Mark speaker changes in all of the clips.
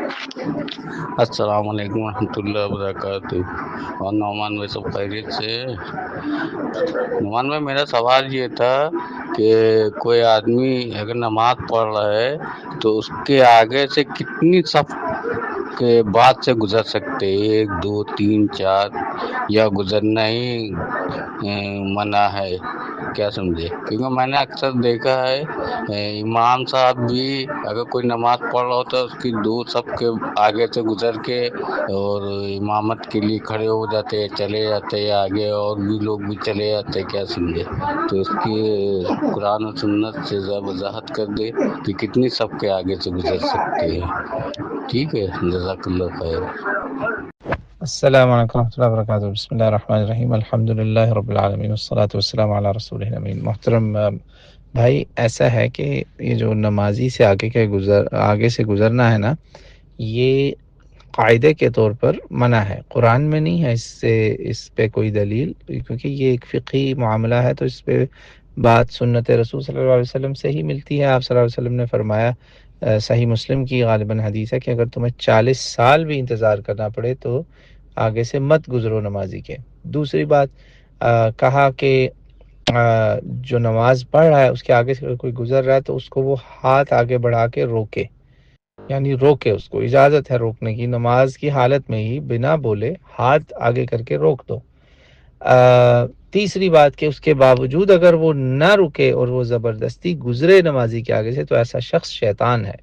Speaker 1: السلام علیکم ورحمۃ اللہ وبرکاتہ۔ اور نعمان بھائی سب خیریت سے؟ نعمان بھائی میرا سوال یہ تھا کہ کوئی آدمی اگر نماز پڑھ رہا ہے تو اس کے آگے سے کتنی صف کے بعد سے گزر سکتے، 1 2 3 4، یا گزرنا ہی منع ہے؟ کیا سمجھے؟ کیونکہ میں نے اکثر دیکھا ہے امام صاحب بھی اگر کوئی نماز پڑھ رہا ہوتا ہے اس کی 2 صف کے آگے سے گزر کے اور امامت کے لیے کھڑے ہو جاتے، چلے جاتے آگے، اور بھی لوگ بھی چلے جاتے۔ کیا سمجھے؟ تو اس کی قرآن و سنت سے وضاحت کر دے کہ کتنی صف کے آگے سے گزر سکتے ہیں۔ ٹھیک ہے، جزاک اللہ خیر۔
Speaker 2: السلام علیکم ورحمۃ اللہ وبرکاتہ۔ بسم اللہ الرحمن الرحیم، الحمد للہ رب العالمین والصلاۃ والسلام علی رسول الامین۔ محترم بھائی، ایسا ہے کہ یہ جو نمازی سے آگے سے گزرنا ہے نا، یہ قاعدے کے طور پر منع ہے، قرآن میں نہیں ہے اس پہ کوئی دلیل، کیونکہ یہ ایک فقہی معاملہ ہے، تو اس پہ بات سنت رسول صلی اللہ علیہ وسلم سے ہی ملتی ہے۔ آپ صلی اللہ علیہ وسلم نے فرمایا، صحیح مسلم کی غالباً حدیث ہے، کہ اگر تمہیں 40 سال بھی انتظار کرنا پڑے تو آگے سے مت گزرو نمازی کے۔ دوسری بات، کہا کہ جو نماز پڑھ رہا ہے اس کے آگے سے کوئی گزر رہا ہے تو اس کو وہ ہاتھ آگے بڑھا کے روکے، یعنی روکے، اس کو اجازت ہے روکنے کی، نماز کی حالت میں ہی بنا بولے ہاتھ آگے کر کے روک دو۔ تیسری بات کہ اس کے باوجود اگر وہ نہ رکے اور وہ زبردستی گزرے نمازی کے آگے سے تو ایسا شخص شیطان ہے۔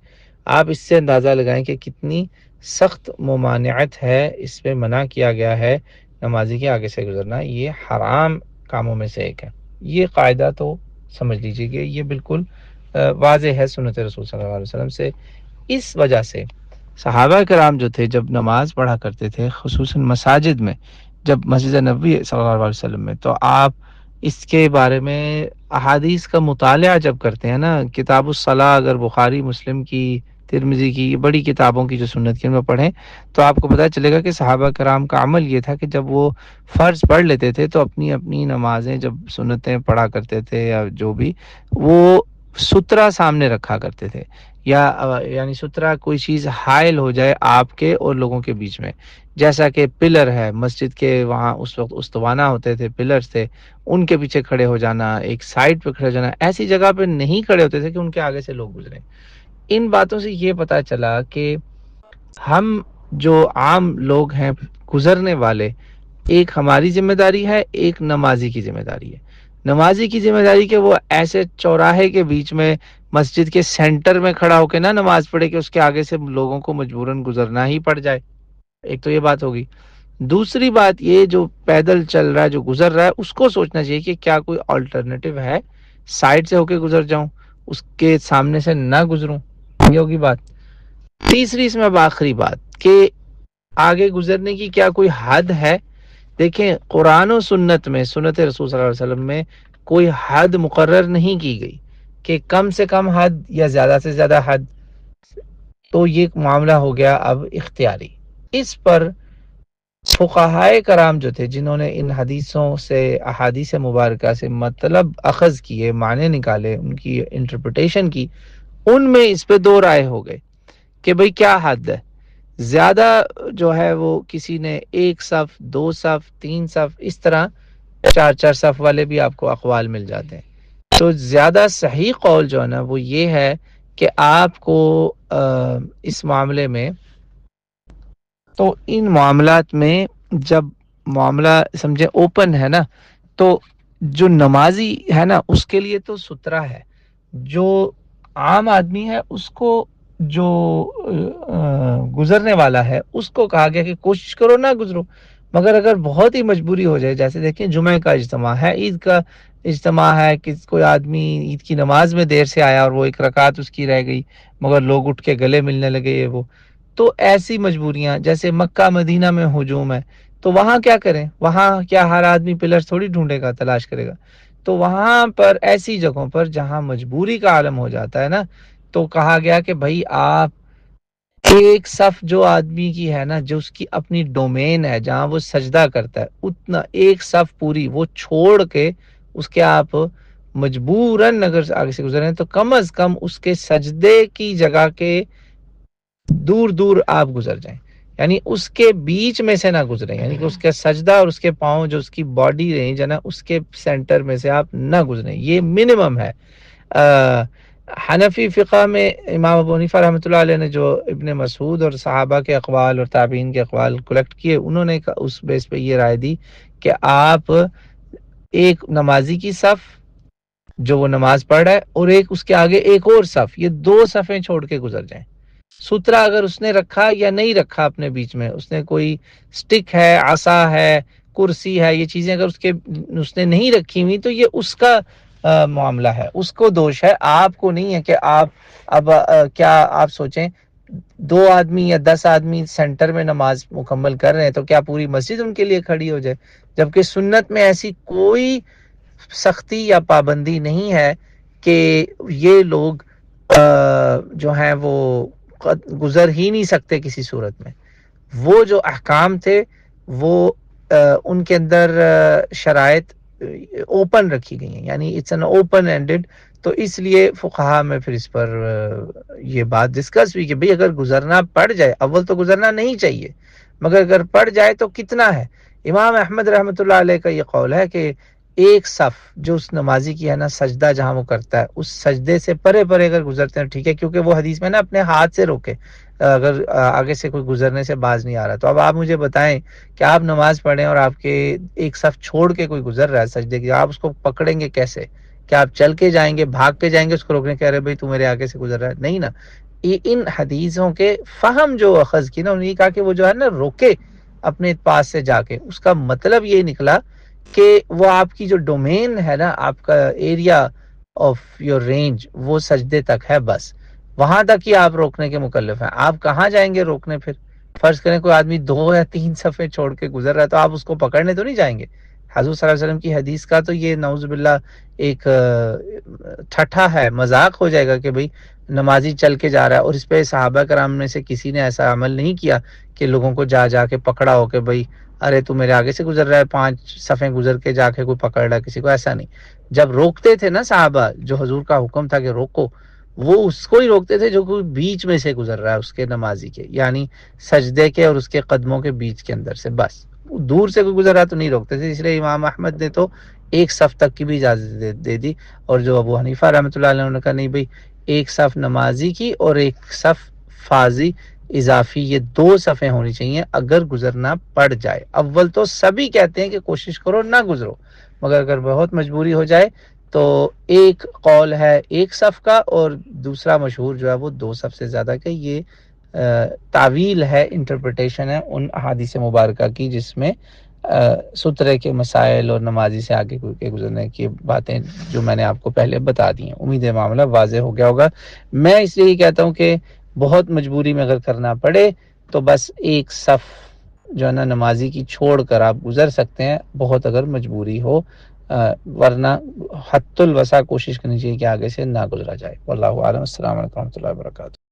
Speaker 2: آپ اس سے اندازہ لگائیں کہ کتنی سخت ممانعت ہے، اس پہ منع کیا گیا ہے نمازی کے آگے سے گزرنا، یہ حرام کاموں میں سے ایک ہے۔ یہ قاعدہ تو سمجھ لیجئے کہ یہ بالکل واضح ہے سنت رسول صلی اللہ علیہ وسلم سے۔ اس وجہ سے صحابہ کرام جو تھے جب نماز پڑھا کرتے تھے، خصوصاً مساجد میں، جب مسجد نبوی صلی اللہ علیہ وسلم میں، تو آپ اس کے بارے میں احادیث کا مطالعہ جب کرتے ہیں نا، کتاب الصلاۃ اگر بخاری مسلم کی، ترمذی کی، یہ بڑی کتابوں کی جو سنت کی ان میں پڑھیں تو آپ کو پتہ چلے گا کہ صحابہ کرام کا عمل یہ تھا کہ جب وہ فرض پڑھ لیتے تھے تو اپنی اپنی نمازیں جب سنتیں پڑھا کرتے تھے یا جو بھی، وہ سترہ سامنے رکھا کرتے تھے، یعنی سترہ کوئی چیز حائل ہو جائے آپ کے اور لوگوں کے بیچ میں، جیسا کہ پلر ہے مسجد کے، وہاں اس وقت استوانہ ہوتے تھے، پلرز تھے، ان کے پیچھے کھڑے ہو جانا، ایک سائڈ پہ کھڑے ہو جانا، ایسی جگہ پہ نہیں کھڑے ہوتے تھے کہ ان کے آگے سے لوگ گزریں۔ ان باتوں سے یہ پتہ چلا کہ ہم جو عام لوگ ہیں گزرنے والے، ایک ہماری ذمہ داری ہے، ایک نمازی کی ذمہ داری ہے۔ نمازی کی ذمہ داری کہ وہ ایسے چوراہے کے بیچ میں مسجد کے سینٹر میں کھڑا ہو کے نہ نماز پڑھے کہ اس کے آگے سے لوگوں کو مجبوراً گزرنا ہی پڑ جائے۔ ایک تو یہ بات ہوگی۔ دوسری بات یہ، جو پیدل چل رہا ہے، جو گزر رہا ہے، اس کو سوچنا چاہیے کہ کیا کوئی آلٹرنیٹو ہے، سائڈ سے ہو کے گزر جاؤں، اس کے سامنے سے نہ گزروں، یہ ہوگی بات۔ تیسری اس میں اب آخری بات کہ آگے گزرنے کی کیا کوئی حد ہے؟ دیکھیں، قرآن و سنت میں، سنت رسول صلی اللہ علیہ وسلم میں کوئی حد مقرر نہیں کی گئی کہ کم سے کم حد یا زیادہ سے زیادہ حد، تو یہ معاملہ ہو گیا اب اختیاری۔ اس پر فقہائے کرام جو تھے، جنہوں نے ان حدیثوں سے، احادیث مبارکہ سے مطلب اخذ کیے، معنی نکالے، ان کی انٹرپریٹیشن کی، ان میں اس پہ دو رائے ہو گئے کہ بھئی کیا حد ہے۔ زیادہ جو ہے وہ کسی نے 1 صف، 2 صف، 3 صف، اس طرح 4 صف والے بھی آپ کو اقوال مل جاتے ہیں۔ تو زیادہ صحیح قول جو ہے نا وہ یہ ہے کہ آپ کو اس معاملے میں، تو ان معاملات میں جب معاملہ سمجھے اوپن ہے نا، تو جو نمازی ہے نا اس کے لیے تو سترہ ہے، جو عام آدمی ہے اس کو، جو گزرنے والا ہے اس کو کہا گیا کہ کوشش کرو نہ گزرو، مگر اگر بہت ہی مجبوری ہو جائے، جیسے دیکھیں جمعہ کا اجتماع ہے، عید کا اجتماع ہے، کہ کوئی آدمی عید کی نماز میں دیر سے آیا اور وہ 1 رکعت اس کی رہ گئی، مگر لوگ اٹھ کے گلے ملنے لگے، یہ وہ، تو ایسی مجبوریاں، جیسے مکہ مدینہ میں ہجوم ہے تو وہاں کیا کریں؟ وہاں کیا ہر آدمی پلر تھوڑی ڈھونڈے گا، تلاش کرے گا؟ تو وہاں پر ایسی جگہوں پر جہاں مجبوری کا عالم ہو جاتا ہے نا، تو کہا گیا کہ بھائی آپ 1 صف جو آدمی کی ہے نا، جو اس کی اپنی ڈومین ہے، جہاں وہ سجدہ کرتا ہے، اتنا 1 صف پوری وہ چھوڑ کے اس کے آپ مجبوراً اگر آگے سے گزرے ہیں تو کم از کم اس کے سجدے کی جگہ کے دور دور آپ گزر جائیں، یعنی اس کے بیچ میں سے نہ گزریں، یعنی کہ اس کا سجدہ اور اس کے پاؤں جو اس کی باڈی رینج ہے نا اس کے سینٹر میں سے آپ نہ گزریں، یہ منیمم ہے۔ حنفی فقہ میں امام ابو حنیفہ رحمۃ اللہ علیہ نے جو ابن مسعود اور صحابہ کے اقوال اور تابعین کے اقوال کلیکٹ کیے، انہوں نے اس بیس پہ یہ رائے دی کہ آپ ایک نمازی کی صف جو وہ نماز پڑھ رہا ہے اور ایک اس کے آگے ایک اور صف، یہ دو صفیں چھوڑ کے گزر جائیں۔ سترا اگر اس نے رکھا یا نہیں رکھا اپنے بیچ میں، اس نے کوئی سٹک ہے، عصا ہے، کرسی ہے، یہ چیزیں اگر اس نے نہیں رکھی ہوئی تو یہ اس کا معاملہ ہے، اس کو دوش ہے، آپ کو نہیں ہے کہ آپ اب کیا آپ سوچیں 2 آدمی یا 10 آدمی سینٹر میں نماز مکمل کر رہے ہیں تو کیا پوری مسجد ان کے لیے کھڑی ہو جائے؟ جبکہ سنت میں ایسی کوئی سختی یا پابندی نہیں ہے کہ یہ لوگ جو ہیں وہ گزر ہی نہیں سکتے کسی صورت میں۔ وہ جو احکام تھے وہ ان کے اندر شرائط اوپن رکھی گئی ہیں، یعنی اٹس این اوپن اینڈڈ، تو اس لیے فقہا میں پھر اس پر یہ بات ڈسکس ہوئی کہ بھئی اگر گزرنا پڑ جائے، اول تو گزرنا نہیں چاہیے، مگر اگر پڑ جائے تو کتنا ہے؟ امام احمد رحمۃ اللہ علیہ کا یہ قول ہے کہ ایک صف جو اس نمازی کی ہے نا، سجدہ جہاں وہ کرتا ہے اس سجدے سے پرے پرے اگر گزرتے ہیں ٹھیک ہے، کیونکہ وہ حدیث میں نا اپنے ہاتھ سے روکے اگر آگے سے کوئی گزرنے سے باز نہیں آ رہا۔ تو اب آپ مجھے بتائیں کہ آپ نماز پڑھیں اور آپ کے ایک صف چھوڑ کے کوئی گزر رہا ہے سجدے کی، آپ اس کو پکڑیں گے کیسے؟ کیا آپ چل کے جائیں گے، بھاگ کے جائیں گے اس کو روکنے، کہہ رہے بھائی تو میرے آگے سے گزر رہا ہے؟ نہیں نا۔ ان حدیثوں کے فہم جو اخذ کی نا، انہوں نے کہا کہ وہ جو ہے نا روکے اپنے پاس سے جا کے، اس کا مطلب یہ نکلا کہ وہ آپ کی جو ڈومین ہے نا، آپ کا ایریا آف یور رینج وہ سجدے تک ہے، بس وہاں تک ہی آپ روکنے کے مکلف ہیں۔ آپ کہاں جائیں گے روکنے؟ پھر فرض کریں کوئی آدمی 2 یا 3 صفحے چھوڑ کے گزر رہا ہے تو آپ اس کو پکڑنے تو نہیں جائیں گے؟ حضور صلی اللہ علیہ وسلم کی حدیث کا تو یہ نعوذ باللہ ایک ٹھٹھا ہے، مذاق ہو جائے گا کہ بھئی نمازی چل کے جا رہا ہے، اور اس پہ صحابہ کرام میں سے کسی نے ایسا عمل نہیں کیا کہ لوگوں کو جا جا کے پکڑا ہو کہ بھئی ارے تو میرے آگے سے گزر رہا ہے، 5 صفیں گزر کے جا کے کوئی پکڑ رہا ہے کسی کو، ایسا نہیں۔ جب روکتے تھے نا صحابہ، جو حضور کا حکم تھا کہ روکو، وہ اس کو ہی روکتے تھے جو کوئی بیچ میں سے گزر رہا ہے اس کے نمازی کے، یعنی سجدے کے اور اس کے قدموں کے بیچ کے اندر سے، بس دور سے کوئی گزر رہا تو نہیں روکتے تھے۔ اس لیے امام احمد نے تو ایک صف تک کی بھی اجازت دے دی، اور جو ابو حنیفہ رحمۃ اللہ علیہ نے کہا نہیں بھئی ایک صف نمازی کی اور ایک صف فاضی اضافی، یہ 2 صفیں ہونی چاہیے اگر گزرنا پڑ جائے۔ اول تو سبھی کہتے ہیں کہ کوشش کرو نہ گزرو، مگر اگر بہت مجبوری ہو جائے تو ایک قول ہے ایک صف کا، اور دوسرا مشہور جو ہے وہ 2 صف سے زیادہ کا۔ یہ تعویل ہے، انٹرپریٹیشن ہے ان احادیث مبارکہ کی جس میں سترے کے مسائل اور نمازی سے آگے کے گزرنے کی باتیں جو میں نے آپ کو پہلے بتا دی ہیں۔ امید ہے معاملہ واضح ہو گیا ہوگا۔ میں اس لیے کہتا ہوں کہ بہت مجبوری میں اگر کرنا پڑے تو بس ایک صف جو ہے نا نمازی کی چھوڑ کر آپ گزر سکتے ہیں، بہت اگر مجبوری ہو، ورنہ حت الوسع کوشش کرنی چاہیے کہ آگے سے نہ گزرا جائے۔ واللہ اعلم۔ السلام علیکم و رحمۃ اللہ وبرکاتہ۔